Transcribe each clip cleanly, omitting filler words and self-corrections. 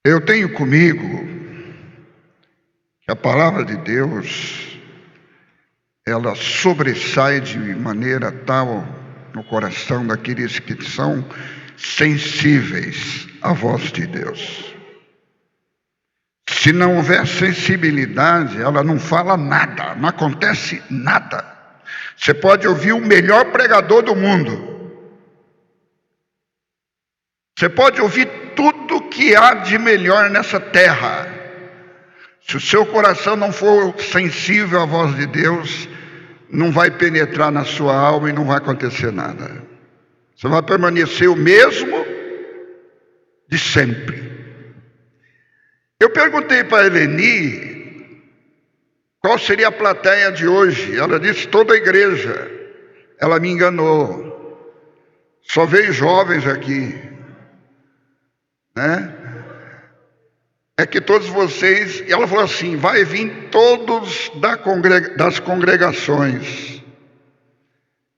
Eu tenho comigo que a palavra de Deus, ela sobressai de maneira tal no coração daqueles que são sensíveis à voz de Deus. Se não houver sensibilidade, ela não fala nada, não acontece nada. Você pode ouvir o melhor pregador do mundo. Você pode ouvir tudo que há de melhor nessa terra. Se o seu coração não for sensível à voz de Deus, não vai penetrar na sua alma e não vai acontecer nada. Você vai permanecer o mesmo de sempre. Eu perguntei para a Eleni qual seria a plateia de hoje. Ela disse toda a igreja. Ela me enganou. Só veio jovens aqui, né? É que todos vocês, e ela falou assim, vai vir todos das congregações.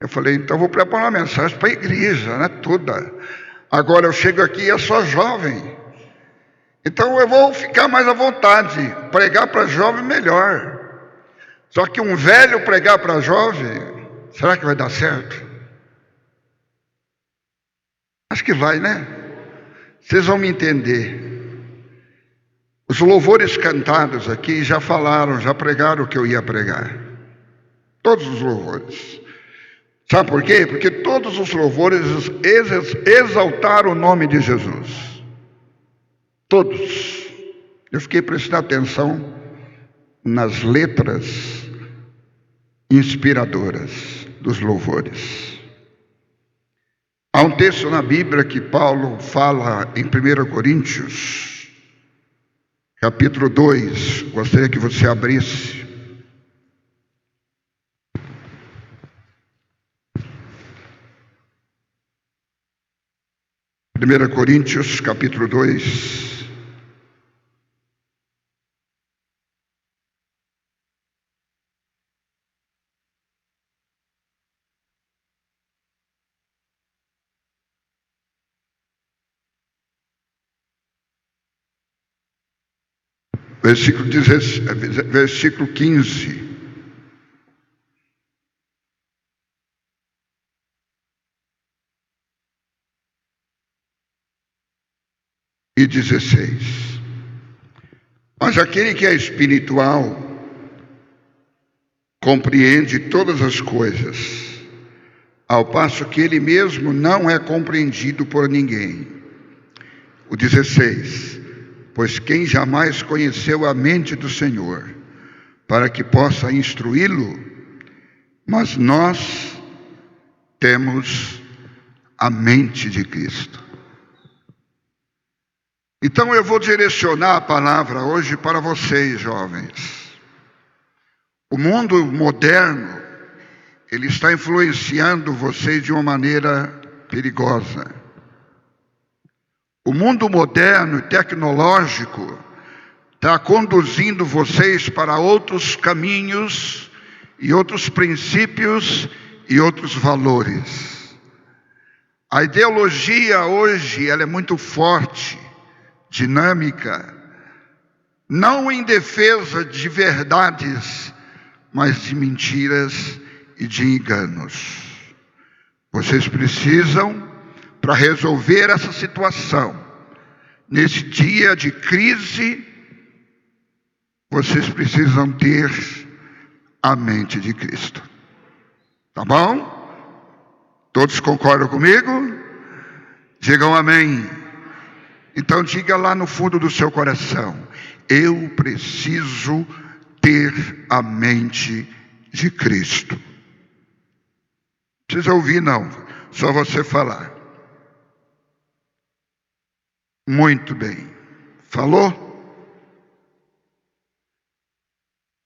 Eu falei, então vou preparar uma mensagem para a igreja, né, toda. Agora eu chego aqui e é só jovem. Então eu vou ficar mais à vontade, pregar para jovem melhor. Só que um velho pregar para jovem, será que vai dar certo? Acho que vai, né? Vocês vão me entender. Os louvores cantados aqui já falaram, já pregaram o que eu ia pregar. Todos os louvores. Sabe por quê? Porque todos os louvores exaltaram o nome de Jesus. Todos. Eu fiquei prestando atenção nas letras inspiradoras dos louvores. Há um texto na Bíblia que Paulo fala em 1 Coríntios, capítulo 2. Gostaria que você abrisse. 1 Coríntios, capítulo 2. Versículo 15. E 16. Mas aquele que é espiritual compreende todas as coisas, ao passo que ele mesmo não é compreendido por ninguém. O 16. Pois quem jamais conheceu a mente do Senhor, para que possa instruí-lo, mas nós temos a mente de Cristo. Então eu vou direcionar a palavra hoje para vocês, jovens. O mundo moderno, ele está influenciando vocês de uma maneira perigosa. O mundo moderno e tecnológico está conduzindo vocês para outros caminhos e outros princípios e outros valores. A ideologia hoje, ela é muito forte, dinâmica, não em defesa de verdades, mas de mentiras e de enganos. Vocês precisam, para resolver essa situação, nesse dia de crise, vocês precisam ter a mente de Cristo. Tá bom? Todos concordam comigo? Digam amém. Então diga lá no fundo do seu coração, eu preciso ter a mente de Cristo. Não precisa ouvir não, só você falar. Muito bem. Falou?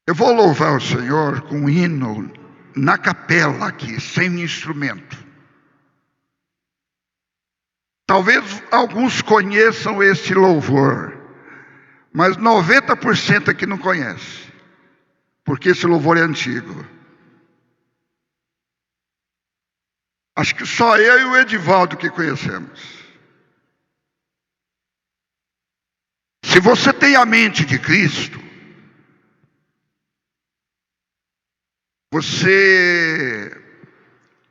Eu vou louvar o Senhor com um hino na capela aqui, sem instrumento. Talvez alguns conheçam esse louvor, mas 90% aqui não conhece, porque esse louvor é antigo. Acho que só eu e o Edivaldo que conhecemos. Se você tem a mente de Cristo, você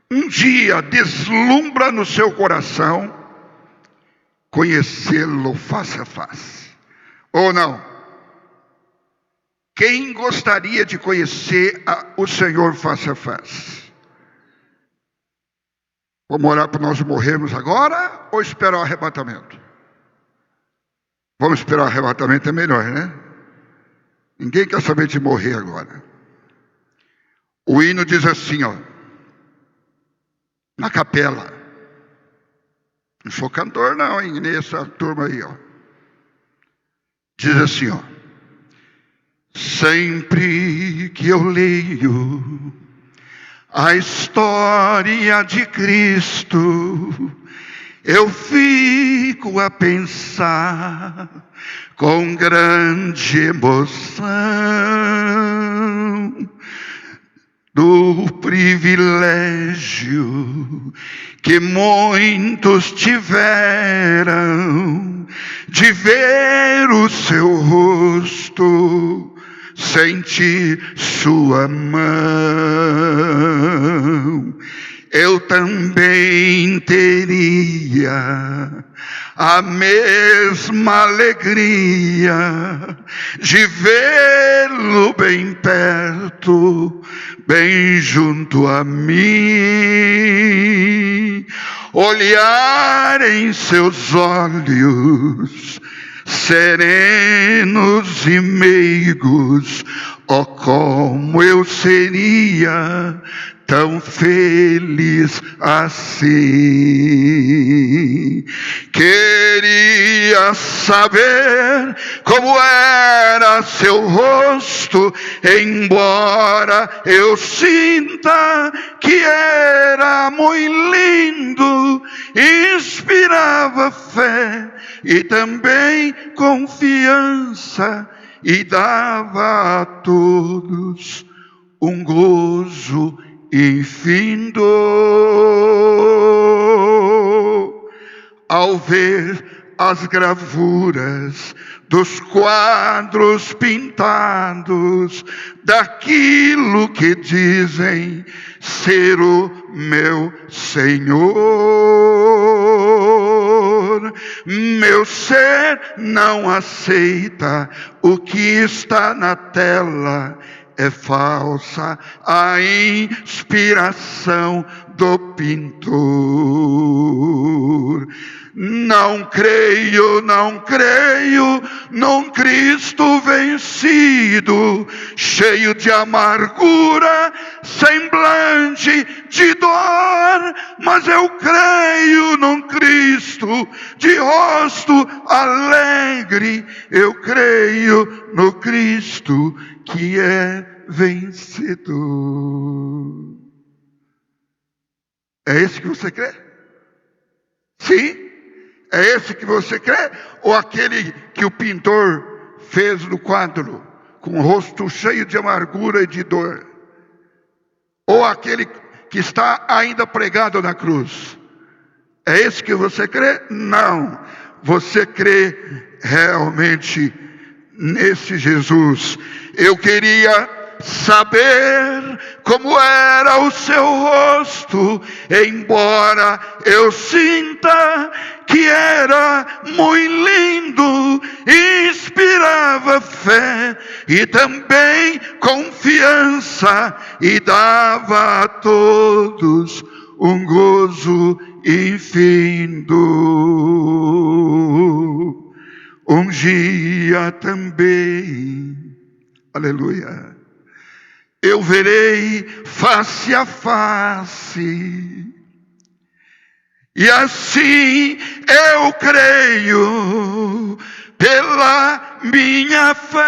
um dia deslumbra no seu coração conhecê-lo face a face. Ou não? Quem gostaria de conhecer o Senhor face a face? Vamos orar para nós morrermos agora ou esperar o arrebatamento? Vamos esperar o arrebatamento, é melhor, né? Ninguém quer saber de morrer agora. O hino diz assim, ó, na capela. Não sou cantor não, hein? Nessa turma aí, ó. Diz assim, ó. Sempre que eu leio a história de Cristo, eu fico a pensar com grande emoção do privilégio que muitos tiveram de ver o seu rosto, sentir sua mão. Eu também teria a mesma alegria de vê-lo bem perto, bem junto a mim, olhar em seus olhos serenos e meigos. Oh, como eu seria tão feliz assim. Queria saber como era seu rosto, embora eu sinta que era muito lindo, inspirava fé e também confiança, e dava a todos um gozo infindo. Ao ver as gravuras dos quadros pintados, daquilo que dizem ser o meu Senhor, meu ser não aceita o que está na tela. É falsa a inspiração do pintor. Não creio num Cristo vencido, cheio de amargura, semblante de dor, mas eu creio num Cristo de rosto alegre. Eu creio no Cristo que é vencedor. É esse que você crê? Sim? É esse que você crê? Ou aquele que o pintor fez no quadro, com o rosto cheio de amargura e de dor? Ou aquele que está ainda pregado na cruz? É esse que você crê? Não. Você crê realmente nesse Jesus. Eu queria saber como era o seu rosto, embora eu sinta que era muito lindo, inspirava fé e também confiança, e dava a todos um gozo infindo. Um dia também, aleluia, eu verei face a face, e assim eu creio pela minha fé.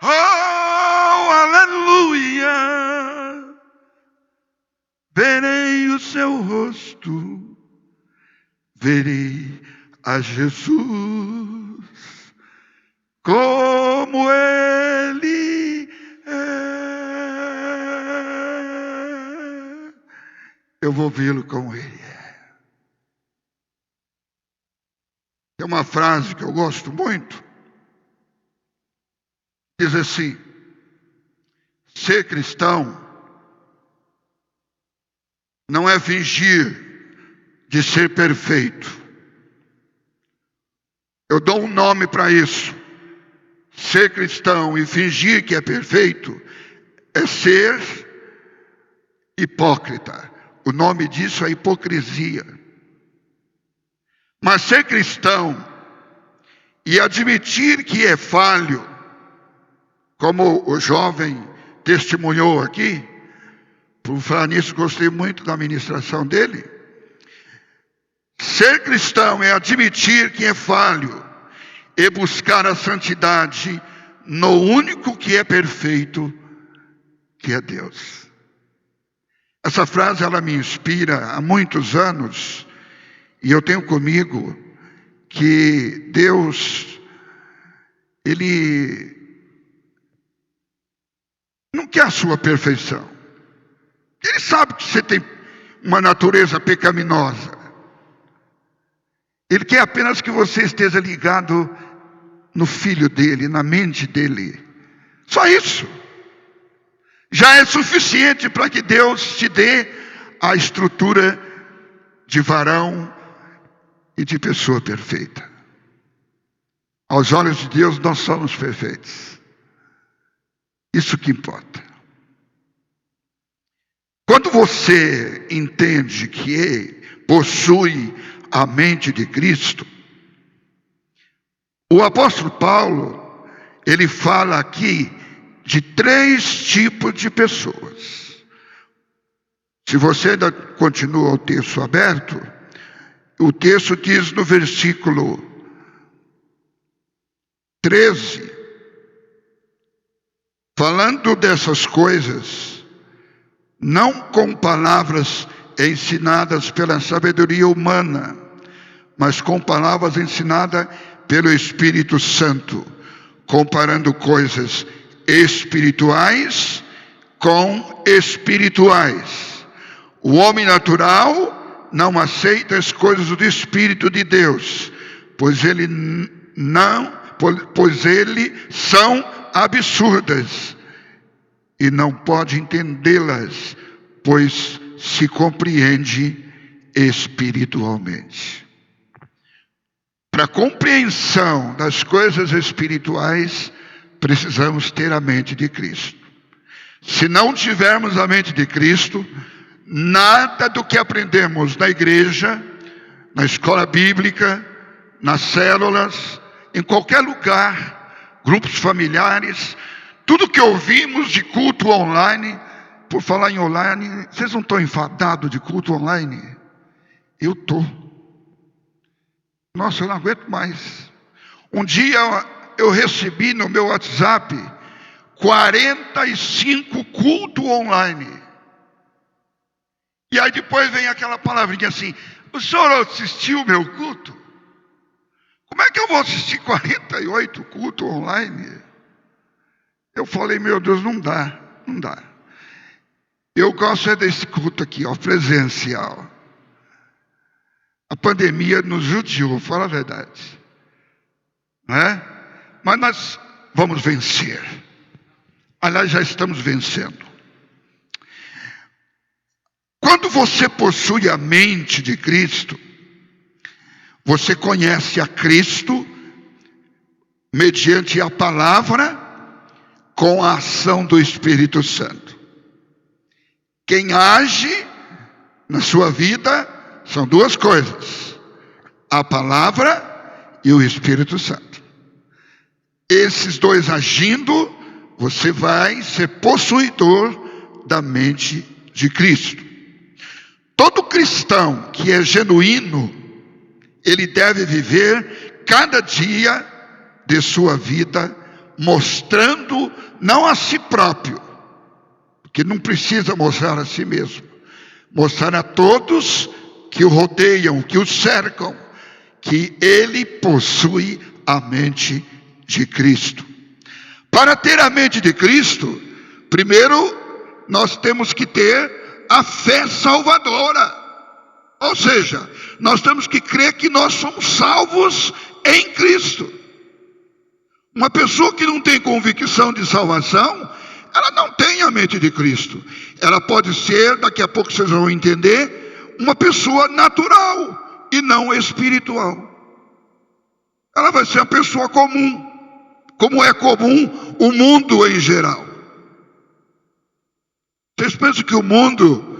Oh, aleluia! Verei o seu rosto, verei a Jesus como Ele é. Eu vou vê-lo como Ele é. Tem uma frase que eu gosto muito, diz assim: ser cristão não é fingir de ser perfeito. Eu dou um nome para isso. Ser cristão e fingir que é perfeito é ser hipócrita. O nome disso é hipocrisia. Mas ser cristão e admitir que é falho, como o jovem testemunhou aqui, por falar nisso, gostei muito da ministração dele. Ser cristão é admitir que é falho e buscar a santidade no único que é perfeito, que é Deus. Essa frase ela me inspira há muitos anos, e eu tenho comigo que Deus, Ele não quer a sua perfeição. Ele sabe que você tem uma natureza pecaminosa. Ele quer apenas que você esteja ligado no Filho dele, na mente dele. Só isso. Já é suficiente para que Deus te dê a estrutura de varão e de pessoa perfeita. Aos olhos de Deus nós somos perfeitos. Isso que importa. Quando você entende que possui a mente de Cristo, o apóstolo Paulo, ele fala aqui de 3 tipos de pessoas. Se você ainda continua o texto aberto, o texto diz no versículo 13, falando dessas coisas, não com palavras ensinadas pela sabedoria humana, mas com palavras ensinadas pelo Espírito Santo, comparando coisas espirituais com espirituais. O homem natural não aceita as coisas do Espírito de Deus, pois são absurdas e não pode entendê-las, pois se compreende espiritualmente. Para a compreensão das coisas espirituais, precisamos ter a mente de Cristo. Se não tivermos a mente de Cristo, nada do que aprendemos na igreja, na escola bíblica, nas células, em qualquer lugar, grupos familiares, tudo que ouvimos de culto online. Por falar em online, vocês não estão enfadados de culto online? Eu estou. Nossa, eu não aguento mais. Um dia eu recebi no meu WhatsApp 45 cultos online. E aí depois vem aquela palavrinha assim: o senhor assistiu o meu culto? Como é que eu vou assistir 48 cultos online? Eu falei, meu Deus, não dá. Eu gosto desse culto aqui, presencial. A pandemia nos judiou, fala a verdade. Não é? Mas nós vamos vencer. Aliás, já estamos vencendo. Quando você possui a mente de Cristo, você conhece a Cristo mediante a palavra com a ação do Espírito Santo. Quem age na sua vida são 2 coisas: a palavra e o Espírito Santo. Esses 2 agindo, você vai ser possuidor da mente de Cristo. Todo cristão que é genuíno, ele deve viver cada dia de sua vida mostrando não a si próprio, porque não precisa mostrar a si mesmo, mostrar a todos que o rodeiam, que o cercam, que ele possui a mente de Cristo. Para ter a mente de Cristo, primeiro nós temos que ter a fé salvadora. Ou seja, nós temos que crer que nós somos salvos em Cristo. Uma pessoa que não tem convicção de salvação, ela não tem a mente de Cristo. Ela pode ser, daqui a pouco vocês vão entender, uma pessoa natural e não espiritual. Ela vai ser uma pessoa comum, como é comum o mundo em geral. Vocês pensam que o mundo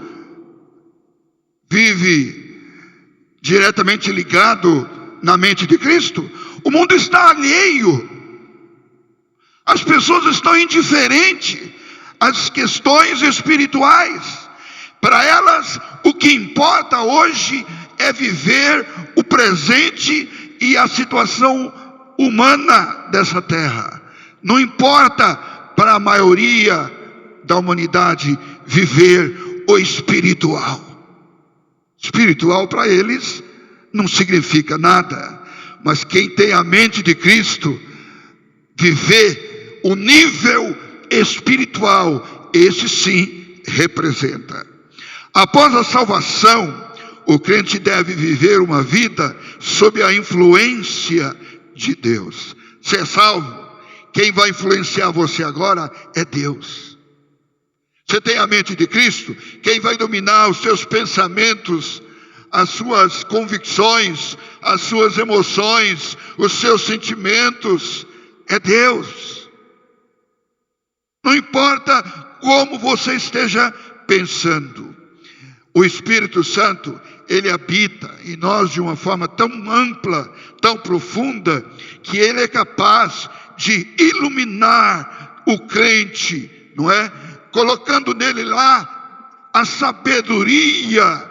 vive diretamente ligado na mente de Cristo? O mundo está alheio. As pessoas estão indiferentes às questões espirituais. Para elas, o que importa hoje é viver o presente e a situação humana dessa terra. Não importa para a maioria da humanidade viver o espiritual. Espiritual para eles não significa nada, mas quem tem a mente de Cristo, viver o nível espiritual, esse sim representa. Após a salvação, o crente deve viver uma vida sob a influência de Deus. Você é salvo? Quem vai influenciar você agora é Deus. Você tem a mente de Cristo? Quem vai dominar os seus pensamentos, as suas convicções, as suas emoções, os seus sentimentos, é Deus. Não importa como você esteja pensando, o Espírito Santo, ele habita em nós de uma forma tão ampla, tão profunda, que ele é capaz de iluminar o crente, não é? Colocando nele lá a sabedoria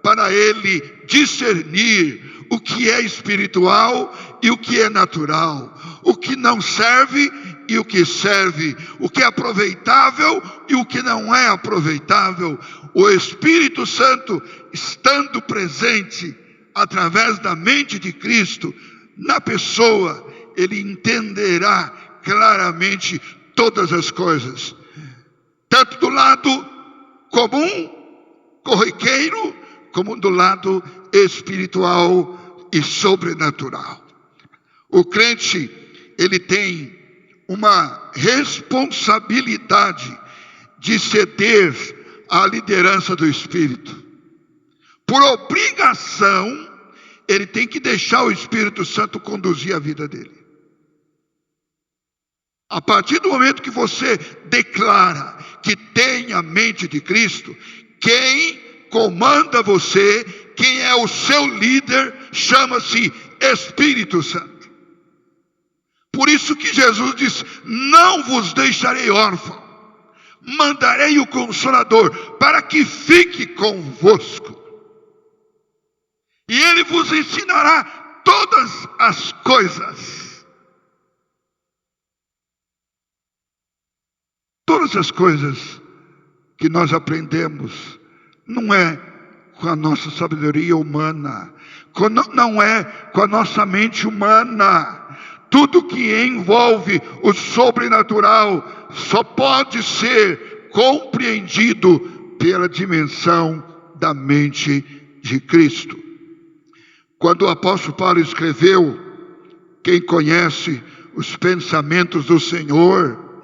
para ele discernir o que é espiritual e o que é natural, o que não serve e o que serve, o que é aproveitável e o que não é aproveitável. O Espírito Santo, estando presente através da mente de Cristo na pessoa, ele entenderá claramente todas as coisas, tanto do lado comum, corriqueiro, como do lado espiritual e sobrenatural. O crente, ele tem uma responsabilidade de ceder à liderança do Espírito. Por obrigação, ele tem que deixar o Espírito Santo conduzir a vida dele. A partir do momento que você declara que tem a mente de Cristo, quem comanda você, quem é o seu líder, chama-se Espírito Santo. Por isso que Jesus diz: não vos deixarei órfão, mandarei o Consolador para que fique convosco, e ele vos ensinará todas as coisas. Todas as coisas que nós aprendemos não é com a nossa sabedoria humana, não é com a nossa mente humana. Tudo que envolve o sobrenatural só pode ser compreendido pela dimensão da mente de Cristo. Quando o apóstolo Paulo escreveu: quem conhece os pensamentos do Senhor,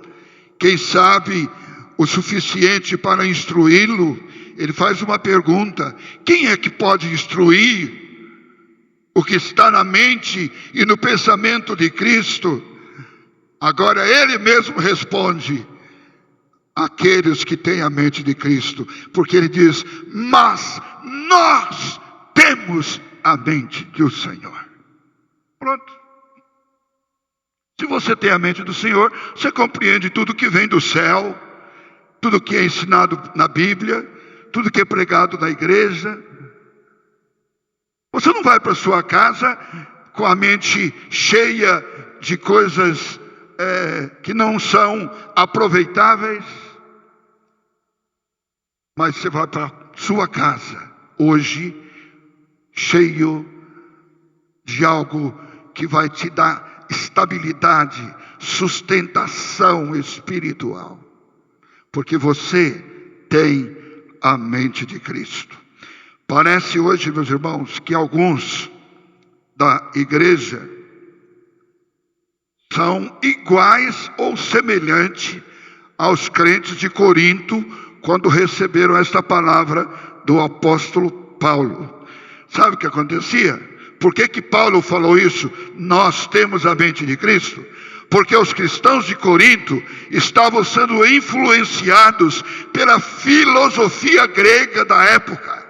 quem sabe o suficiente para instruí-lo, ele faz uma pergunta: quem é que pode instruir o que está na mente e no pensamento de Cristo? Agora ele mesmo responde: aqueles que têm a mente de Cristo, porque ele diz: mas nós temos a mente do Senhor. Pronto. Se você tem a mente do Senhor, você compreende tudo que vem do céu, tudo que é ensinado na Bíblia, tudo que é pregado na igreja. Você não vai para sua casa com a mente cheia de coisas que não são aproveitáveis, mas você vai para sua casa hoje cheio de algo que vai te dar estabilidade, sustentação espiritual, porque você tem a mente de Cristo. Parece hoje, meus irmãos, que alguns da igreja são iguais ou semelhantes aos crentes de Corinto quando receberam esta palavra do apóstolo Paulo. Sabe o que acontecia? Por que Paulo falou isso? Nós temos a mente de Cristo. Porque os cristãos de Corinto estavam sendo influenciados pela filosofia grega da época.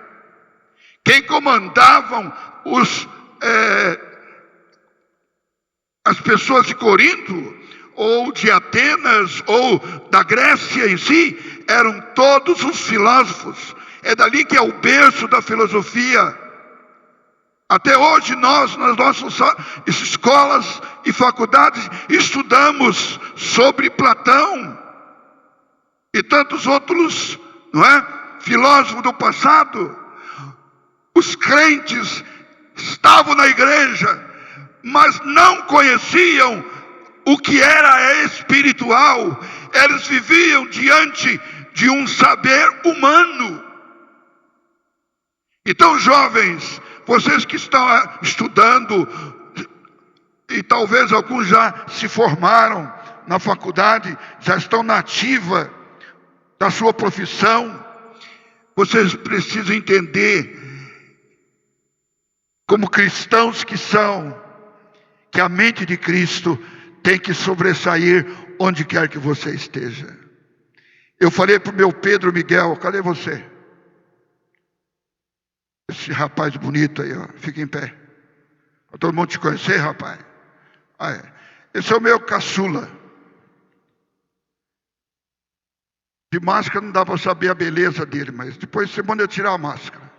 Quem comandavam as pessoas de Corinto, ou de Atenas, ou da Grécia em si, eram todos os filósofos. É dali que é o berço da filosofia. Até hoje nós, nas nossas escolas e faculdades, estudamos sobre Platão e tantos outros, não é? Filósofos do passado. Os crentes estavam na igreja, mas não conheciam o que era espiritual. Eles viviam diante de um saber humano. Então, jovens, vocês que estão estudando, e talvez alguns já se formaram na faculdade, já estão na ativa da sua profissão, vocês precisam entender, como cristãos que são, que a mente de Cristo tem que sobressair onde quer que você esteja. Eu falei para o meu Pedro Miguel: cadê você? Esse rapaz bonito aí, ó, fica em pé. Para todo mundo te conhecer, rapaz. Ah, é. Esse é o meu caçula. De máscara não dá para saber a beleza dele, mas depois você manda eu tirar a máscara.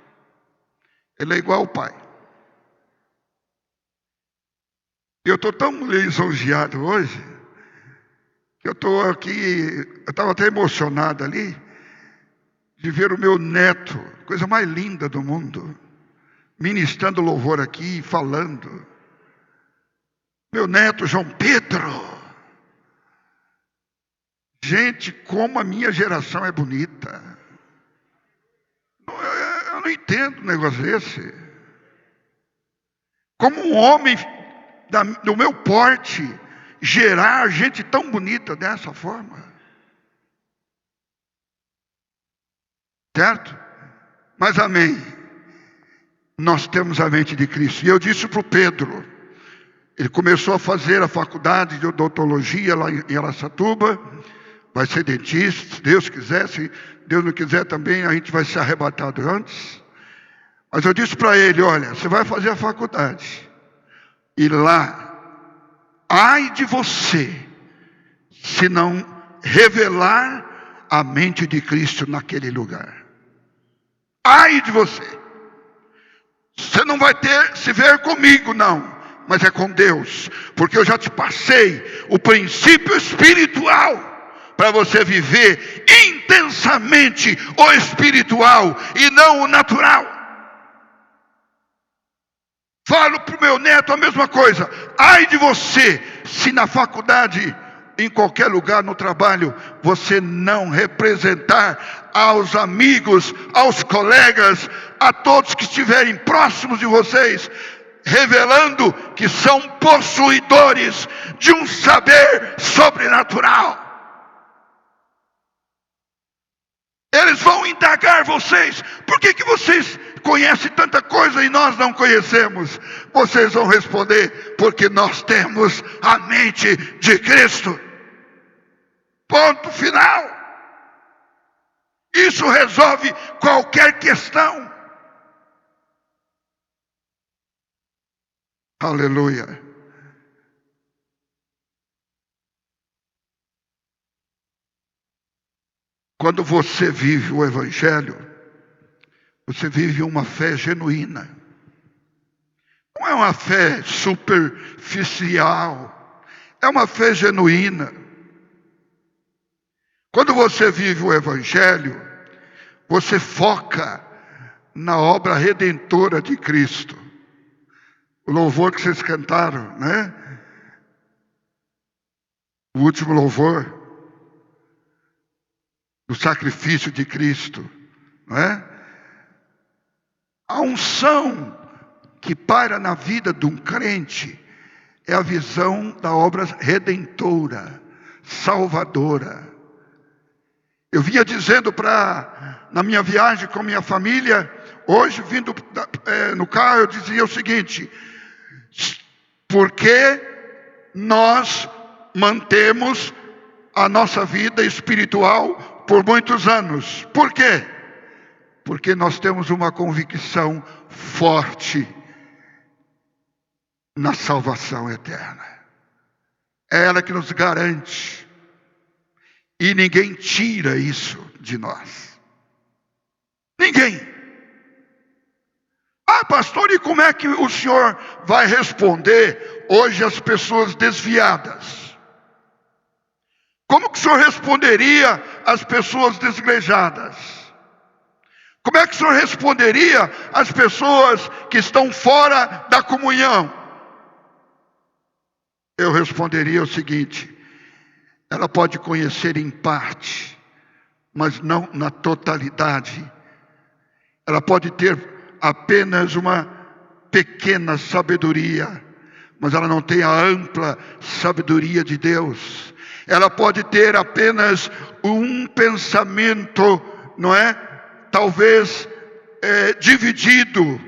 Ele é igual ao pai. Eu estou tão lisonjeado hoje, que eu estou aqui, eu estava até emocionado ali, de ver o meu neto, coisa mais linda do mundo, ministrando louvor aqui, falando. Meu neto João Pedro. Gente, como a minha geração é bonita. Eu não entendo um negócio desse. Como um homem do meu porte gerar gente tão bonita dessa forma. Certo? Mas amém. Nós temos a mente de Cristo. E eu disse para o Pedro, ele começou a fazer a faculdade de odontologia lá em Araçatuba, vai ser dentista, se Deus quiser. Se Deus não quiser também, a gente vai ser arrebatado antes. Mas eu disse para ele: olha, você vai fazer a faculdade, e lá, ai de você, se não revelar a mente de Cristo naquele lugar. Ai de você. Você não vai se ver comigo, não, mas é com Deus, porque eu já te passei o princípio espiritual para você viver intensamente o espiritual e não o natural. Falo para o meu neto a mesma coisa: ai de você, se na faculdade, em qualquer lugar, no trabalho, você não representar aos amigos, aos colegas, a todos que estiverem próximos de vocês, revelando que são possuidores de um saber sobrenatural. Eles vão indagar vocês: por que vocês conhecem tanta coisa e nós não conhecemos? Vocês vão responder: porque nós temos a mente de Cristo. Ponto final. Isso resolve qualquer questão. Aleluia. Quando você vive o Evangelho, você vive uma fé genuína. Não é uma fé superficial, é uma fé genuína. Quando você vive o Evangelho, você foca na obra redentora de Cristo. O louvor que vocês cantaram, né? O último louvor do sacrifício de Cristo, não é? A unção que paira na vida de um crente é a visão da obra redentora, salvadora. Eu vinha dizendo na minha viagem com minha família, hoje vindo no carro, eu dizia o seguinte: por que nós mantemos a nossa vida espiritual por muitos anos? Por quê? Porque nós temos uma convicção forte na salvação eterna. É ela que nos garante. E ninguém tira isso de nós. Ninguém. Ah, pastor, e como é que o senhor vai responder hoje às pessoas desviadas? Como que o senhor responderia às pessoas desigrejadas? Como é que o senhor responderia às pessoas que estão fora da comunhão? Eu responderia o seguinte: ela pode conhecer em parte, mas não na totalidade. Ela pode ter apenas uma pequena sabedoria, mas ela não tem a ampla sabedoria de Deus. Ela pode ter apenas um pensamento, não é? Talvez dividido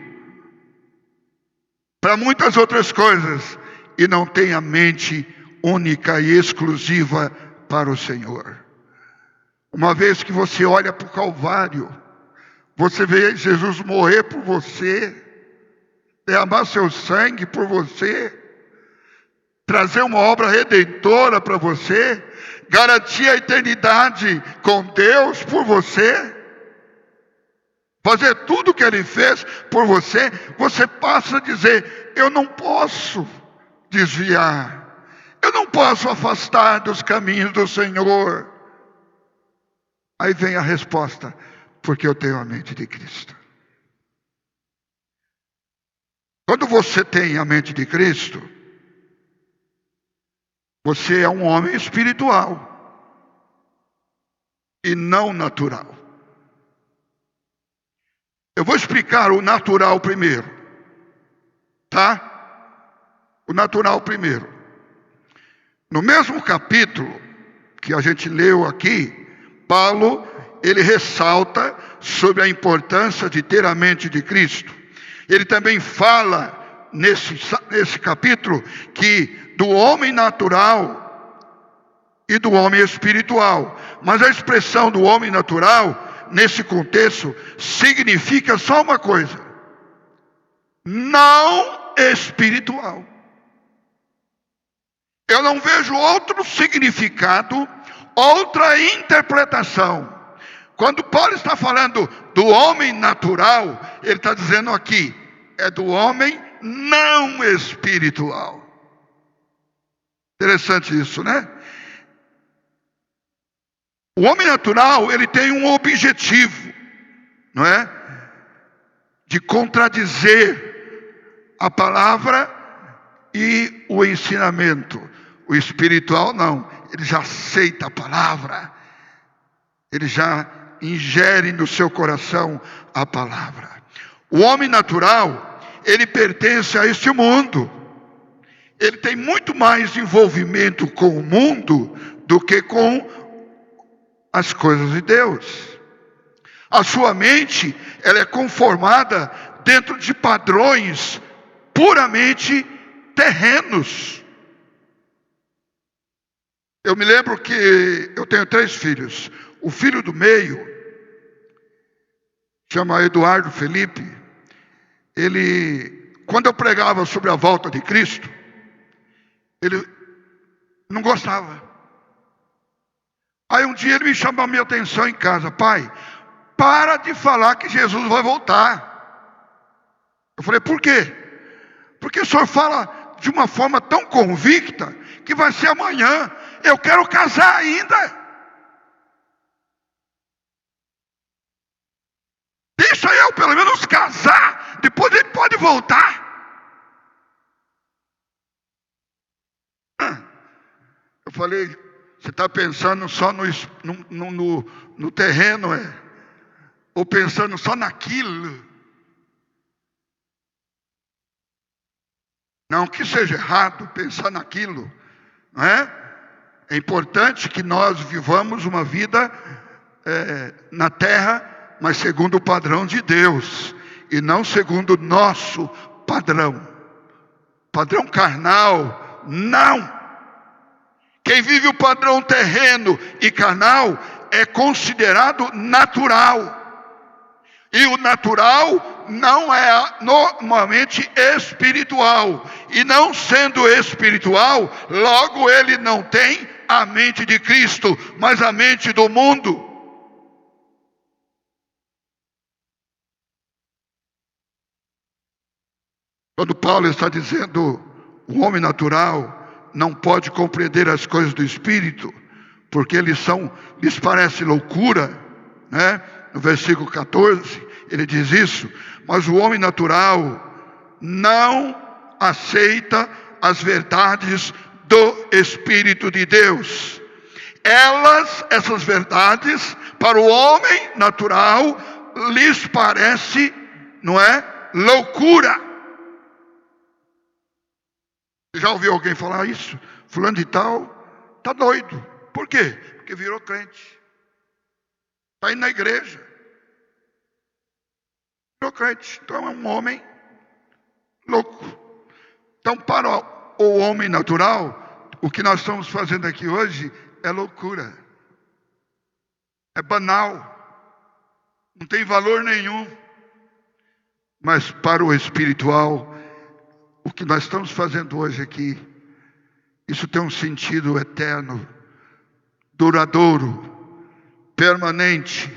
para muitas outras coisas, e não tem a mente única e exclusiva para o Senhor. Uma vez que você olha para o Calvário, você vê Jesus morrer por você, derramar seu sangue por você, trazer uma obra redentora para você, garantir a eternidade com Deus por você, fazer tudo o que Ele fez por você. Você passa a dizer: eu não posso desviar, eu não posso afastar dos caminhos do Senhor. Aí vem a resposta: porque eu tenho a mente de Cristo. Quando você tem a mente de Cristo, você é um homem espiritual e não natural. Eu vou explicar o natural primeiro, tá? O natural primeiro. No mesmo capítulo que a gente leu aqui, Paulo, ele ressalta sobre a importância de ter a mente de Cristo. Ele também fala nesse capítulo que do homem natural e do homem espiritual. Mas a expressão do homem natural, nesse contexto, significa só uma coisa: não espiritual. Eu não vejo outro significado, outra interpretação. Quando Paulo está falando do homem natural, ele está dizendo aqui, é do homem não espiritual. Interessante isso, né? O homem natural, ele tem um objetivo, não é? De contradizer a palavra e o ensinamento. O espiritual não, ele já aceita a palavra, ele já ingere no seu coração a palavra. O homem natural, ele pertence a este mundo. Ele tem muito mais envolvimento com o mundo do que com as coisas de Deus. A sua mente, ela é conformada dentro de padrões puramente terrenos. Eu me lembro que eu tenho 3 filhos. O filho do meio, chama Eduardo Felipe, ele, quando eu pregava sobre a volta de Cristo, ele não gostava. Aí um dia ele me chamou a minha atenção em casa: pai, para de falar que Jesus vai voltar. Eu falei: por quê? Porque o senhor fala de uma forma tão convicta que vai ser amanhã. Eu quero casar ainda. Deixa eu pelo menos casar, depois ele pode voltar. Eu falei: você está pensando só no terreno, ou pensando só naquilo? Não que seja errado pensar naquilo, não é? É importante que nós vivamos uma vida na terra, mas segundo o padrão de Deus, e não segundo o nosso padrão. Padrão carnal, não. Quem vive o padrão terreno e carnal é considerado natural. E o natural não é normalmente espiritual. E não sendo espiritual, logo ele não tem a mente de Cristo, mas a mente do mundo. Quando Paulo está dizendo o homem natural não pode compreender as coisas do Espírito, porque lhes parece loucura, né? No versículo 14, ele diz isso, mas o homem natural não aceita as verdades do Espírito de Deus. Essas verdades, para o homem natural, lhes parece, não é? Loucura. Você já ouviu alguém falar isso? Fulano de tal está doido. Por quê? Porque virou crente. Está indo na igreja. Virou crente. Então é um homem louco. Então, para o homem natural, o que nós estamos fazendo aqui hoje é loucura. É banal. Não tem valor nenhum. Mas para o espiritual, o que nós estamos fazendo hoje aqui, isso tem um sentido eterno, duradouro, permanente.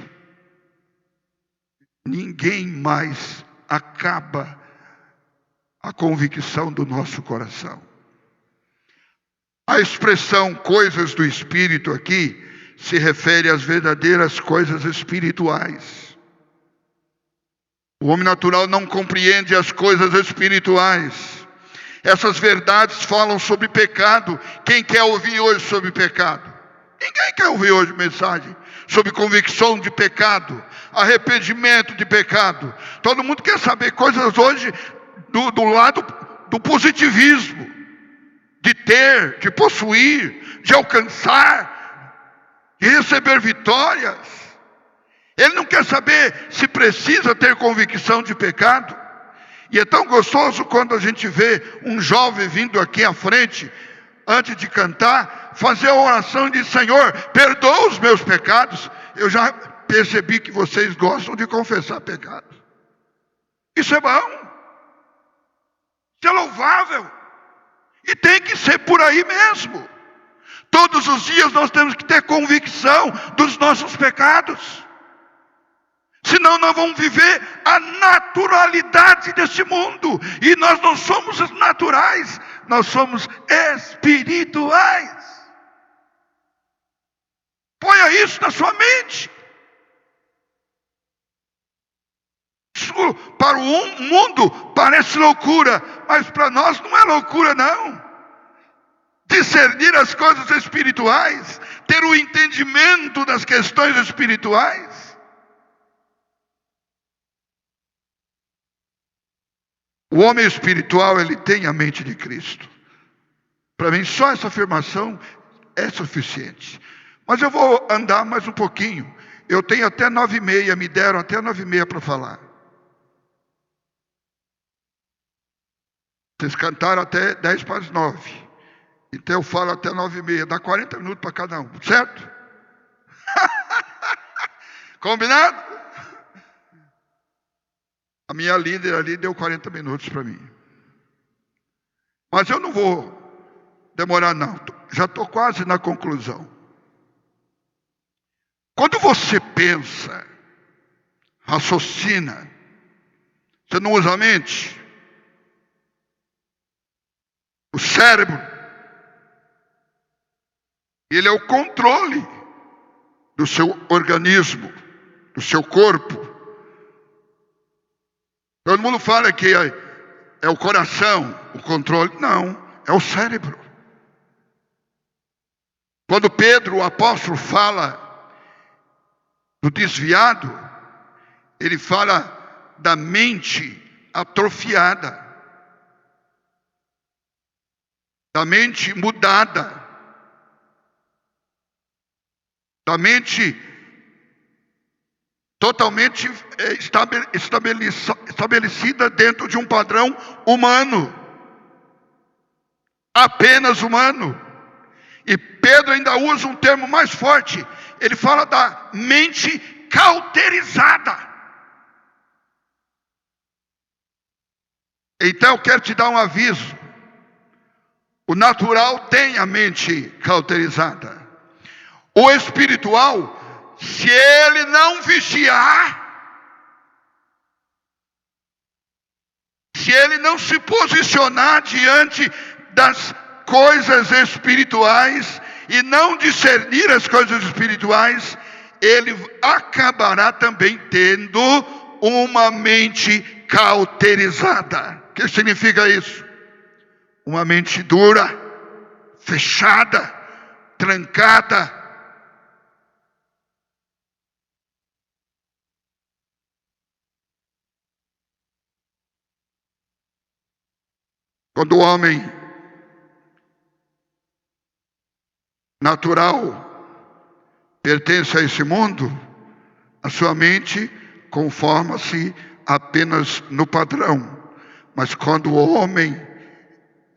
Ninguém mais acaba a convicção do nosso coração. A expressão coisas do Espírito aqui se refere às verdadeiras coisas espirituais. O homem natural não compreende as coisas espirituais. Essas verdades falam sobre pecado. Quem quer ouvir hoje sobre pecado? Ninguém quer ouvir hoje mensagem sobre convicção de pecado, arrependimento de pecado. Todo mundo quer saber coisas hoje do lado do positivismo, de ter, de possuir, de alcançar, de receber vitórias. Ele não quer saber se precisa ter convicção de pecado. E é tão gostoso quando a gente vê um jovem vindo aqui à frente, antes de cantar, fazer a oração e dizer: Senhor, perdoa os meus pecados. Eu já percebi que vocês gostam de confessar pecados. Isso é bom. Isso é louvável. E tem que ser por aí mesmo. Todos os dias nós temos que ter convicção dos nossos pecados. Senão nós vamos viver a naturalidade desse mundo. E nós não somos naturais, nós somos espirituais. Ponha isso na sua mente. Isso para o mundo parece loucura, mas para nós não é loucura não. Discernir as coisas espirituais, ter o entendimento das questões espirituais. O homem espiritual, ele tem a mente de Cristo. Para mim, só essa afirmação é suficiente. Mas eu vou andar mais um pouquinho. Eu tenho até 9h30, me deram até 9h30 para falar. Vocês cantaram até 9:10. Então eu falo até 9h30, dá 40 minutos para cada um, certo? Combinado? A minha líder ali deu 40 minutos para mim. Mas eu não vou demorar não, já estou quase na conclusão. Quando você pensa, raciocina, você não usa a mente, o cérebro, ele é o controle do seu organismo, do seu corpo. Todo mundo fala que é o coração, o controle. Não, é o cérebro. Quando Pedro, o apóstolo, fala do desviado, ele fala da mente atrofiada. da mente mudada, da mente totalmente estabelecida dentro de um padrão humano, apenas humano. E Pedro ainda usa um termo mais forte, ele fala da mente cauterizada. Então eu quero te dar um aviso: o natural tem a mente cauterizada, o espiritual, se ele não vigiar, se ele não se posicionar diante das coisas espirituais e não discernir as coisas espirituais, ele acabará também tendo uma mente cauterizada. O que significa isso? Uma mente dura, fechada, trancada. Quando o homem natural pertence a esse mundo, a sua mente conforma-se apenas no padrão. Mas quando o homem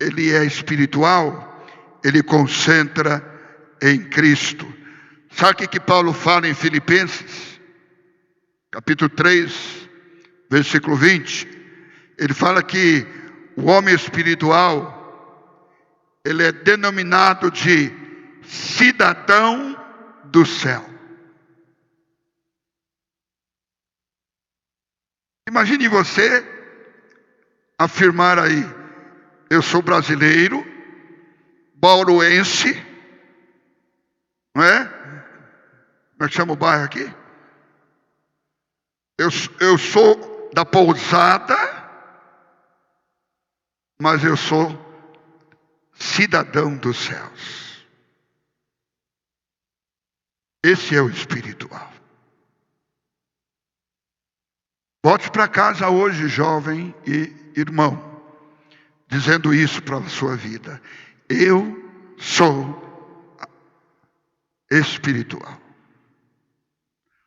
ele é espiritual, ele concentra em Cristo. Sabe o que Paulo fala em Filipenses, capítulo 3, versículo 20? Ele fala que o homem espiritual, ele é denominado de cidadão do céu. Imagine você afirmar aí: eu sou brasileiro, bauruense, não é? Como é que chama o bairro aqui? Eu sou da Pousada, mas eu sou cidadão dos céus. Esse é o espiritual. Volte para casa hoje, jovem e irmão, dizendo isso para a sua vida: eu sou espiritual.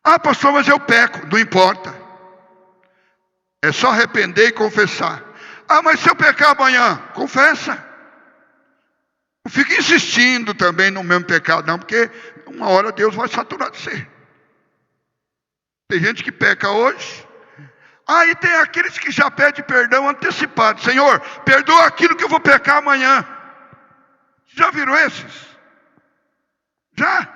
Ah, pastor, mas eu peco. Não importa, é só arrepender e confessar. Ah, mas se eu pecar amanhã, confessa. Não fica insistindo também no mesmo pecado, não, porque uma hora Deus vai saturar de você. Tem gente que peca hoje. E tem aqueles que já pedem perdão antecipado: Senhor, perdoa aquilo que eu vou pecar amanhã. Já viram esses? Já?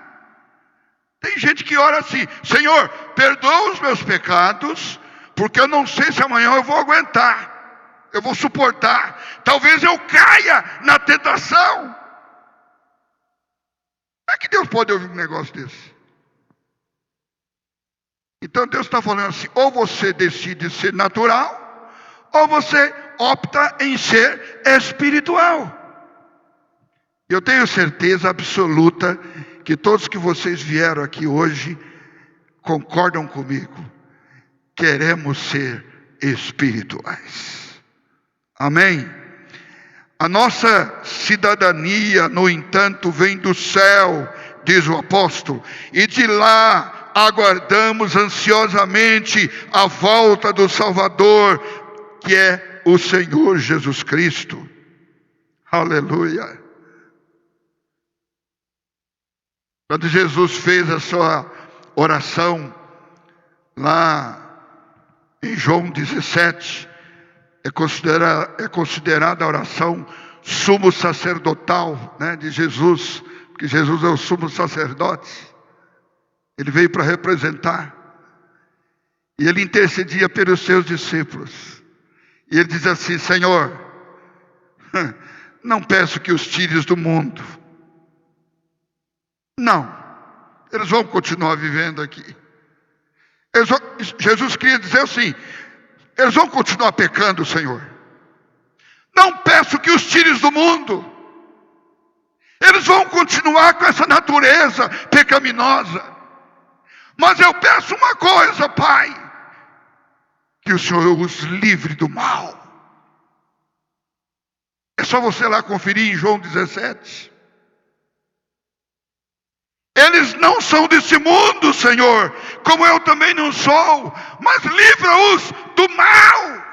Tem gente que ora assim: Senhor, perdoa os meus pecados, porque eu não sei se amanhã eu vou aguentar, eu vou suportar, talvez eu caia na tentação. Como é que Deus pode ouvir um negócio desse? Então Deus está falando assim: ou você decide ser natural, ou você opta em ser espiritual. Eu tenho certeza absoluta que todos que vocês vieram aqui hoje concordam comigo. Queremos ser espirituais. Amém? A nossa cidadania, no entanto, vem do céu, diz o apóstolo, e de lá aguardamos ansiosamente a volta do Salvador, que é o Senhor Jesus Cristo. Aleluia. Quando Jesus fez a sua oração lá em João 17, é considerada a oração sumo sacerdotal, né, de Jesus, porque Jesus é o sumo sacerdote. Ele veio para representar, e ele intercedia pelos seus discípulos. E ele diz assim: Senhor, não peço que os tires do mundo. Não, eles vão continuar vivendo aqui. Jesus queria dizer assim: eles vão continuar pecando, Senhor. Não peço que os tires do mundo. Eles vão continuar com essa natureza pecaminosa. Mas eu peço uma coisa, Pai: que o Senhor os livre do mal. É só você lá conferir em João 17. Eles não são desse mundo, Senhor, como eu também não sou, mas livra-os do mal.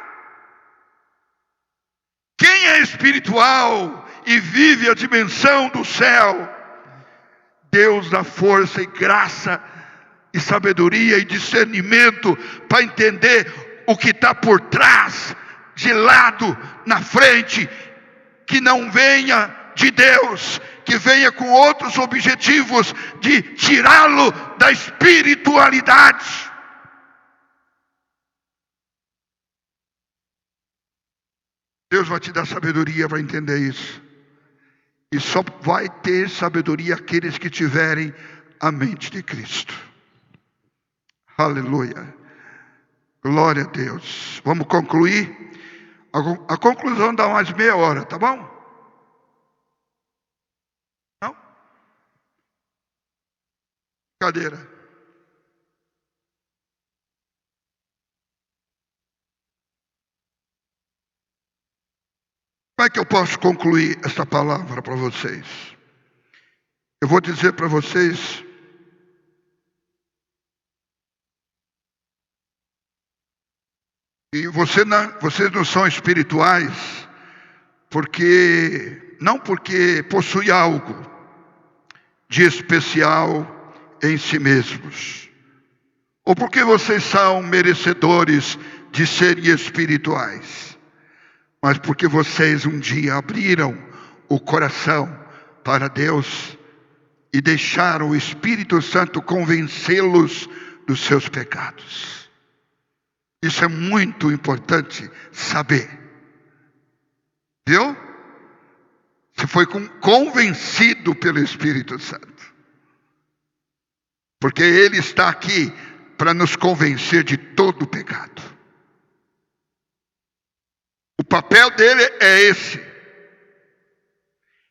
Quem é espiritual e vive a dimensão do céu, Deus dá força e graça e sabedoria e discernimento para entender o que está por trás, de lado, na frente, que não venha de Deus, que venha com outros objetivos de tirá-lo da espiritualidade. Deus vai te dar sabedoria para entender isso. E só vai ter sabedoria aqueles que tiverem a mente de Cristo. Aleluia. Glória a Deus. Vamos concluir? A conclusão dá mais meia hora, tá bom? Não? Cadeira. Como é que eu posso concluir essa palavra para vocês? Eu vou dizer para vocês e vocês não são espirituais não porque possuem algo de especial em si mesmos, ou porque vocês são merecedores de serem espirituais, mas porque vocês um dia abriram o coração para Deus e deixaram o Espírito Santo convencê-los dos seus pecados. Isso é muito importante saber. Viu? Você foi convencido pelo Espírito Santo. Porque Ele está aqui para nos convencer de todo o pecado. O papel dele é esse.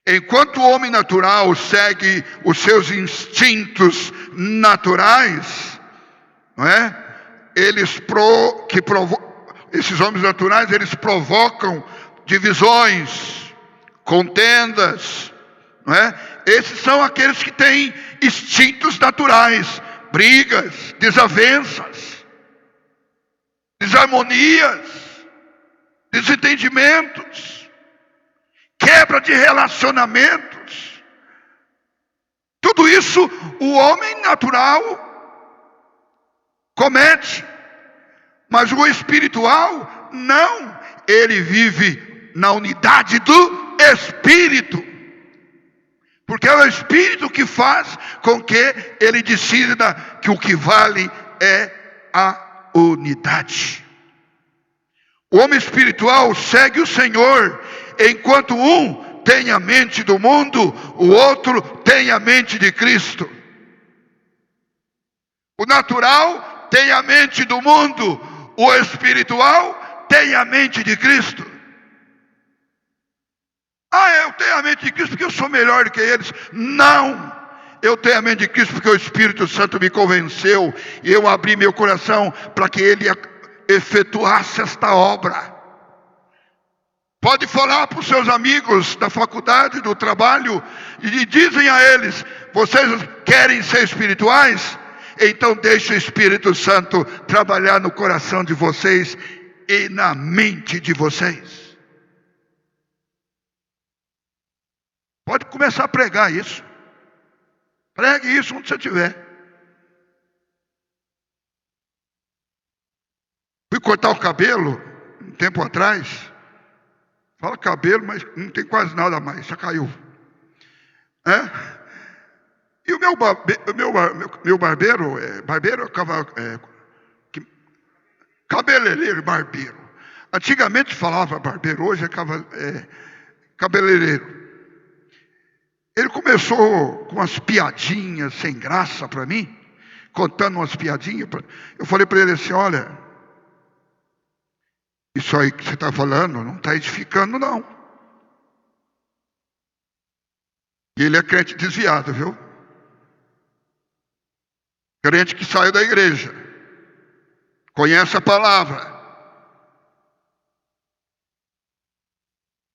Enquanto o homem natural segue os seus instintos naturais, não é? Esses homens naturais, eles provocam divisões, contendas, não é? Esses são aqueles que têm instintos naturais, brigas, desavenças, desarmonias, desentendimentos, quebra de relacionamentos. Tudo isso o homem natural comete, mas o espiritual não. Ele vive na unidade do Espírito, porque é o Espírito que faz com que ele decida que o que vale é a unidade. O homem espiritual segue o Senhor, enquanto um tem a mente do mundo, o outro tem a mente de Cristo. O natural tem a mente do mundo, o espiritual tem a mente de Cristo. Eu tenho a mente de Cristo porque eu sou melhor do que eles. Não! Eu tenho a mente de Cristo porque o Espírito Santo me convenceu e eu abri meu coração para que Ele efetuasse esta obra. Pode falar para os seus amigos da faculdade, do trabalho, e dizem a eles: vocês querem ser espirituais? Então deixe o Espírito Santo trabalhar no coração de vocês e na mente de vocês. Pode começar a pregar isso. Pregue isso onde você estiver. Fui cortar o cabelo um tempo atrás. Fala cabelo, mas não tem quase nada mais, já caiu. E o meu barbeiro, cabeleireiro, barbeiro. Antigamente falava barbeiro, hoje é cabeleireiro. Ele começou com umas piadinhas sem graça para mim, contando umas piadinhas. Eu falei para ele assim: olha, isso aí que você está falando não está edificando, não. E ele é crente desviado, viu? Crente que saiu da igreja, conhece a palavra.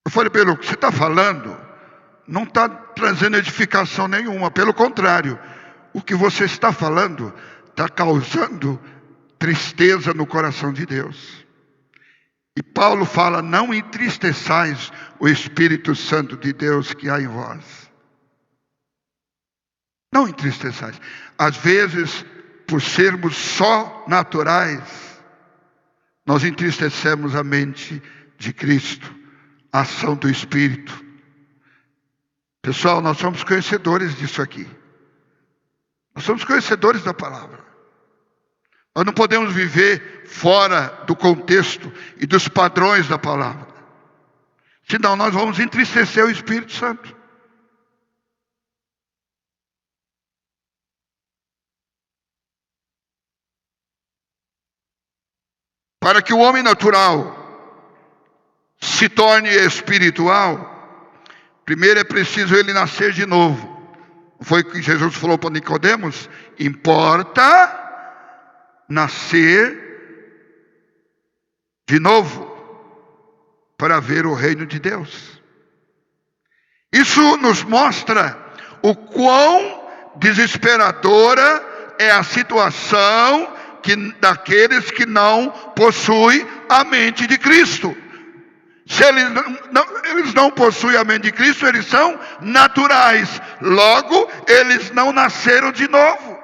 Eu Eu falei para ele: o que você está falando não está trazendo edificação nenhuma. Pelo contrário, o que você está falando está causando tristeza no coração de Deus. E Paulo fala: não entristeçais o Espírito Santo de Deus que há em vós. Não entristeçais. Às vezes, por sermos só naturais, nós entristecemos a mente de Cristo, a ação do Espírito. Pessoal, nós somos conhecedores disso aqui. Nós somos conhecedores da palavra. Nós não podemos viver fora do contexto e dos padrões da palavra. Senão nós vamos entristecer o Espírito Santo. Para que o homem natural se torne espiritual, primeiro é preciso ele nascer de novo. Foi o que Jesus falou para Nicodemos: importa nascer de novo para ver o reino de Deus. Isso nos mostra o quão desesperadora é a situação daqueles que não possuem a mente de Cristo. Se eles não possuem a mente de Cristo, eles são naturais. Logo, eles não nasceram de novo.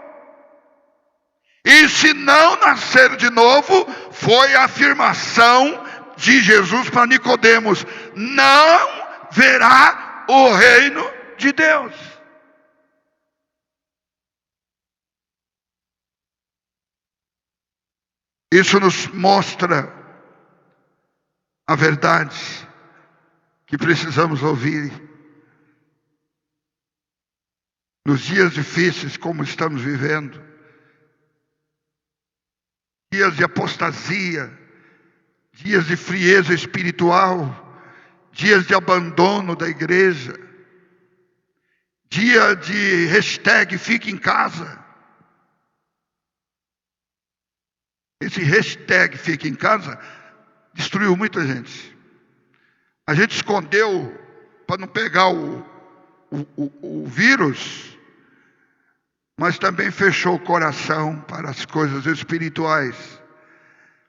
E se não nasceram de novo, foi a afirmação de Jesus para Nicodemos: não verá o reino de Deus. Isso nos mostra a verdade que precisamos ouvir nos dias difíceis como estamos vivendo, dias de apostasia, dias de frieza espiritual, dias de abandono da igreja, dia de hashtag fique em casa. Esse hashtag fique em casa destruiu muita gente. A gente escondeu para não pegar o vírus, mas também fechou o coração para as coisas espirituais.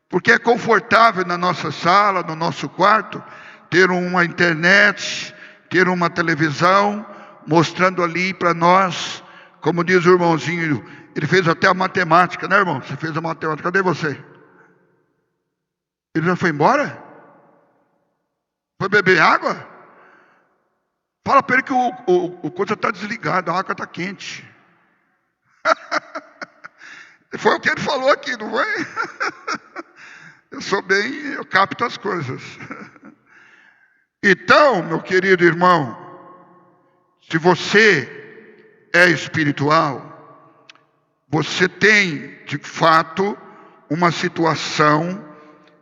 Porque é confortável na nossa sala, no nosso quarto, ter uma internet, ter uma televisão, mostrando ali para nós, como diz o irmãozinho, ele fez até a matemática, né, irmão? Você fez a matemática, cadê você? Ele já foi embora? Foi beber água? Fala para ele que o coisa está desligado, a água está quente. Foi o que ele falou aqui, não foi? Eu capto as coisas. Então, meu querido irmão, se você é espiritual, você tem, de fato, uma situação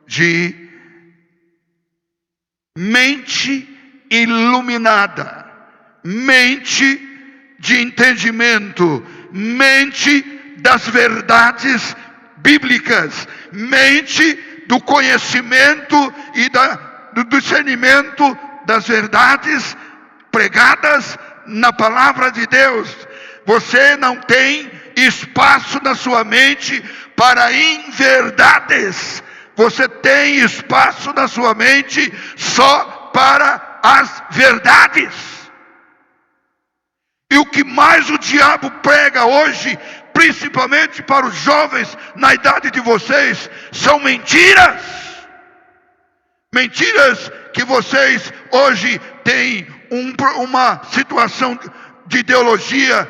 de mente iluminada, mente de entendimento, mente das verdades bíblicas, mente do conhecimento e do discernimento das verdades pregadas na palavra de Deus. Você não tem espaço na sua mente para inverdades. Você tem espaço na sua mente só para as verdades. E o que mais o diabo prega hoje, principalmente para os jovens na idade de vocês, são mentiras. Mentiras que vocês hoje têm uma situação de ideologia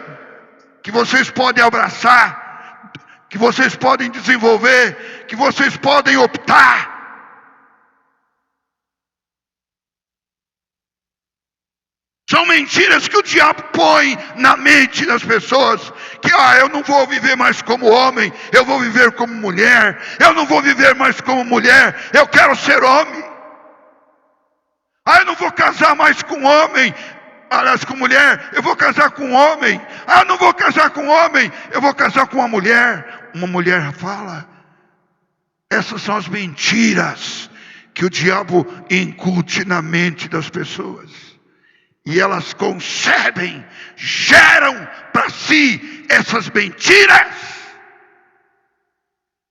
que vocês podem abraçar, que vocês podem desenvolver, que vocês podem optar. São mentiras que o diabo põe na mente das pessoas, que eu não vou viver mais como homem, eu vou viver como mulher, eu não vou viver mais como mulher, eu quero ser homem. Eu não vou casar mais com homem, aliás, com mulher, eu vou casar com homem. Eu não vou casar com homem, eu vou casar com uma mulher. Uma mulher fala. Essas são as mentiras que o diabo incute na mente das pessoas. E elas concebem, geram para si essas mentiras.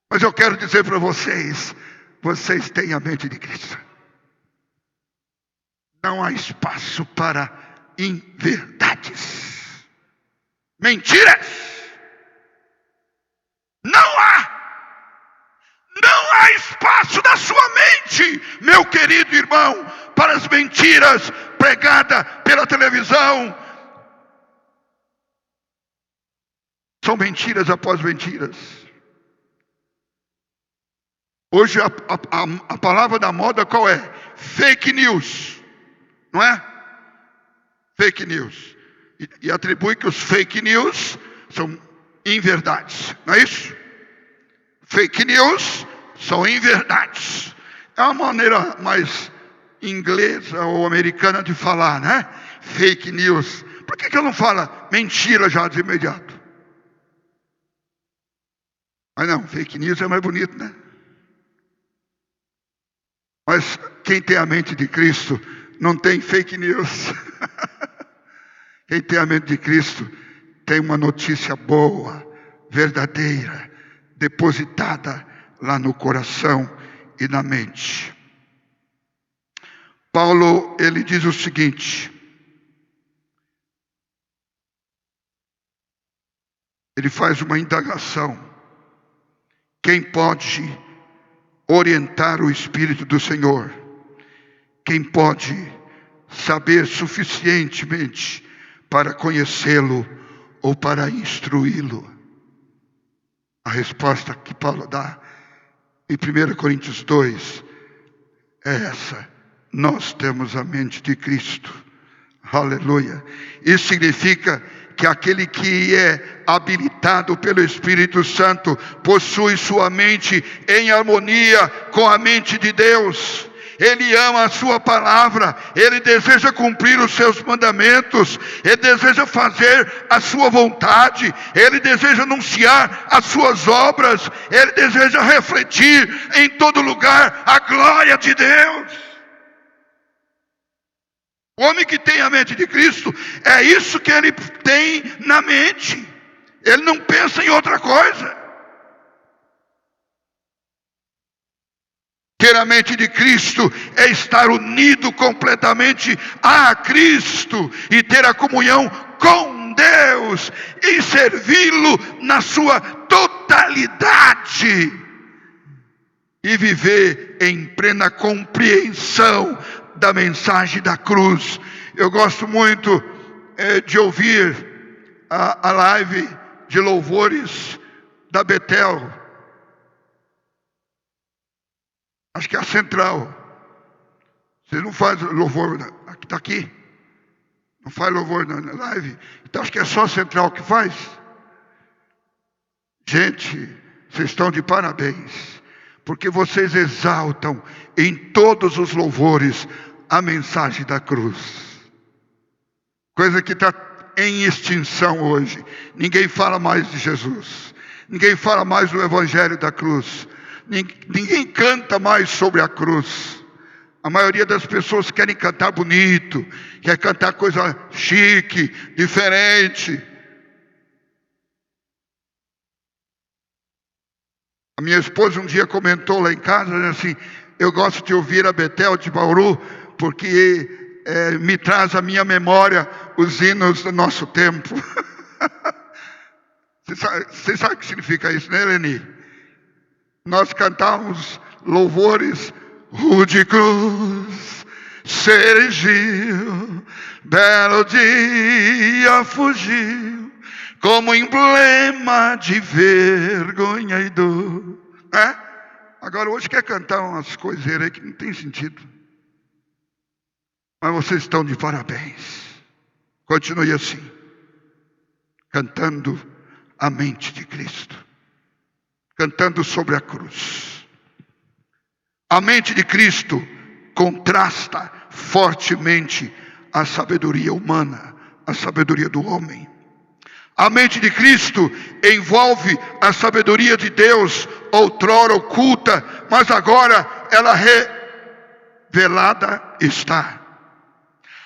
Mas eu quero dizer para vocês, vocês têm a mente de Cristo. Não há espaço para inverdades, mentiras. Não há espaço na sua mente, meu querido irmão, para as mentiras pregadas pela televisão. São mentiras após mentiras. Hoje a palavra da moda qual é? Fake news, não é? Fake news. E atribui que os fake news são inverdades, não é isso? Fake news são inverdades. É uma maneira mais inglesa ou americana de falar, né? Fake news. Por que eu não falo mentira já de imediato? Mas não, fake news é mais bonito, né? Mas quem tem a mente de Cristo não tem fake news. Quem tem a mente de Cristo tem uma notícia boa, verdadeira, depositada lá no coração e na mente. Paulo, ele diz o seguinte: ele faz uma indagação. Quem pode orientar o Espírito do Senhor? Quem pode saber suficientemente para conhecê-lo ou para instruí-lo? A resposta que Paulo dá em 1 Coríntios 2 é essa: nós temos a mente de Cristo. Aleluia. Isso significa que aquele que é habilitado pelo Espírito Santo possui sua mente em harmonia com a mente de Deus. Ele ama a sua palavra, ele deseja cumprir os seus mandamentos, ele deseja fazer a sua vontade, ele deseja anunciar as suas obras, ele deseja refletir em todo lugar a glória de Deus. O homem que tem a mente de Cristo, é isso que ele tem na mente. Ele não pensa em outra coisa. Ter a mente de Cristo é estar unido completamente a Cristo e ter a comunhão com Deus e servi-lo na sua totalidade e viver em plena compreensão da mensagem da cruz. Eu gosto muito de ouvir a live de louvores da Betel. Acho que é a central. Você não faz louvor está aqui? Não faz louvor na live? Então acho que é só a central que faz. Gente, vocês estão de parabéns, porque vocês exaltam em todos os louvores a mensagem da cruz. Coisa que está em extinção hoje. Ninguém fala mais de Jesus. Ninguém fala mais do Evangelho da cruz. Ninguém canta mais sobre a cruz. A maioria das pessoas querem cantar bonito, quer cantar coisa chique, diferente. A minha esposa um dia comentou lá em casa assim: eu gosto de ouvir a Betel de Bauru porque me traz à minha os hinos do nosso tempo. Você sabe o que significa isso, né, Eleni? Nós cantávamos louvores: rude cruz, serigiu, belo dia fugiu, como emblema de vergonha e dor. Agora hoje quer cantar umas coiseiras aí que não tem sentido. Mas vocês estão de parabéns. Continue assim, cantando a mente de Cristo, cantando sobre a cruz. A mente de Cristo contrasta fortemente a sabedoria humana, a sabedoria do homem. A mente de Cristo envolve a sabedoria de Deus, outrora oculta, mas agora ela velada está.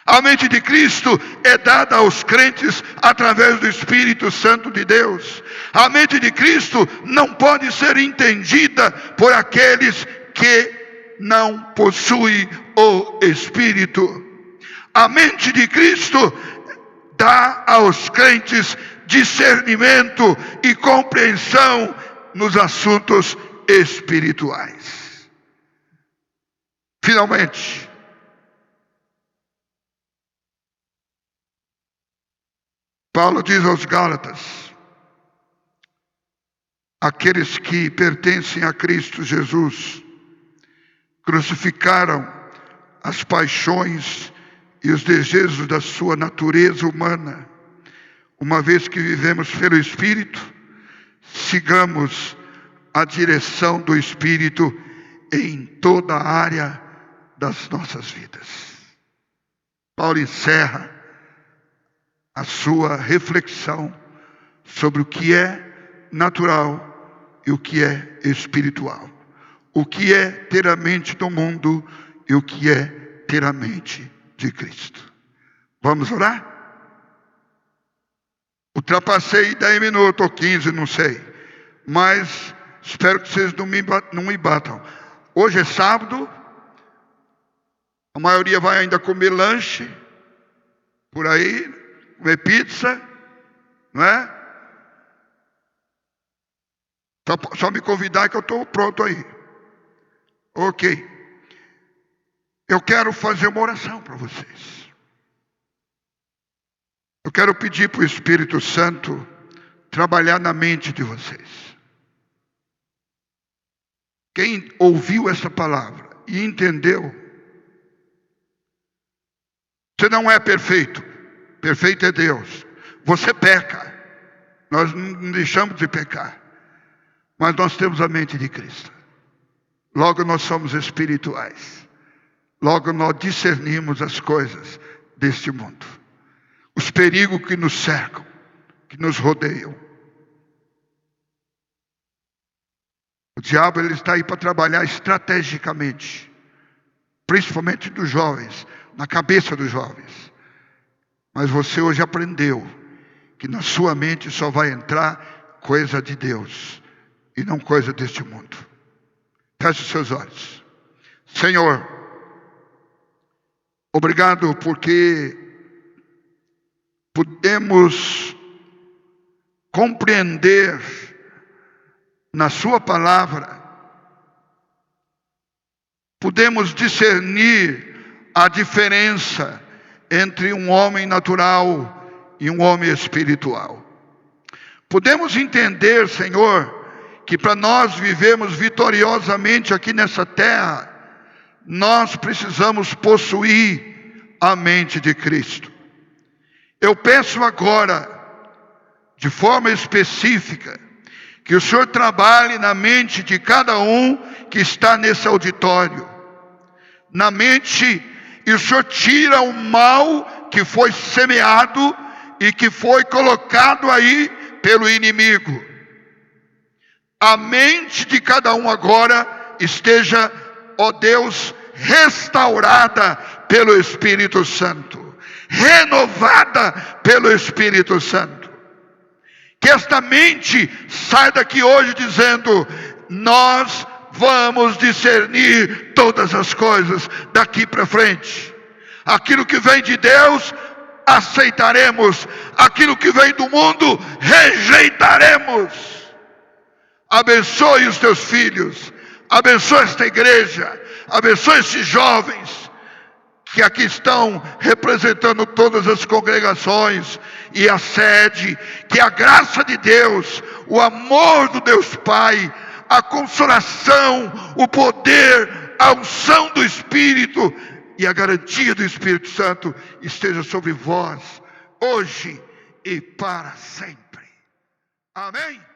A mente de Cristo é dada aos crentes através do Espírito Santo de Deus. A mente de Cristo não pode ser entendida por aqueles que não possuem o Espírito. A mente de Cristo dá aos crentes discernimento e compreensão nos assuntos espirituais. Finalmente, Paulo diz aos Gálatas: aqueles que pertencem a Cristo Jesus crucificaram as paixões e os desejos da sua natureza humana. Uma vez que vivemos pelo Espírito, sigamos a direção do Espírito em toda a área das nossas vidas. Paulo encerra a sua reflexão sobre o que é natural e o que é espiritual. O que é ter a mente do mundo e o que é ter a mente de Cristo. Vamos orar? Ultrapassei 10 minutos ou 15, não sei. Mas espero que vocês não me batam. Hoje é sábado. A maioria vai ainda comer lanche por aí, comer pizza, não é? Só me convidar que eu estou pronto aí. Ok. Eu quero fazer uma oração para vocês. Eu quero pedir para o Espírito Santo trabalhar na mente de vocês. Quem ouviu essa palavra e entendeu, você não é perfeito. Perfeito é Deus. Você peca. Nós não deixamos de pecar. Mas nós temos a mente de Cristo. Logo nós somos espirituais. Logo nós discernimos as coisas deste mundo. Os perigos que nos cercam, que nos rodeiam. O diabo ele está aí para trabalhar estrategicamente. Principalmente dos jovens, na cabeça dos jovens. Mas você hoje aprendeu que na sua mente só vai entrar coisa de Deus e não coisa deste mundo. Feche os seus olhos. Senhor, obrigado porque podemos compreender na sua palavra, podemos discernir a diferença entre um homem natural e um homem espiritual. Podemos entender, Senhor, que para nós vivermos vitoriosamente aqui nessa terra, nós precisamos possuir a mente de Cristo. Eu peço agora, de forma específica, que o Senhor trabalhe na mente de cada um que está nesse auditório. Na mente, e o Senhor tira o mal que foi semeado e que foi colocado aí pelo inimigo. A mente de cada um agora esteja, ó Deus, restaurada pelo Espírito Santo, renovada pelo Espírito Santo. Que esta mente saia daqui hoje dizendo: nós vamos discernir todas as coisas daqui para frente. Aquilo que vem de Deus, aceitaremos. Aquilo que vem do mundo, rejeitaremos. Abençoe os teus filhos. Abençoe esta igreja. Abençoe esses jovens que aqui estão representando todas as congregações e a sede. Que a graça de Deus, o amor do Deus Pai, a consolação, o poder, a unção do Espírito e a garantia do Espírito Santo esteja sobre vós, hoje e para sempre. Amém?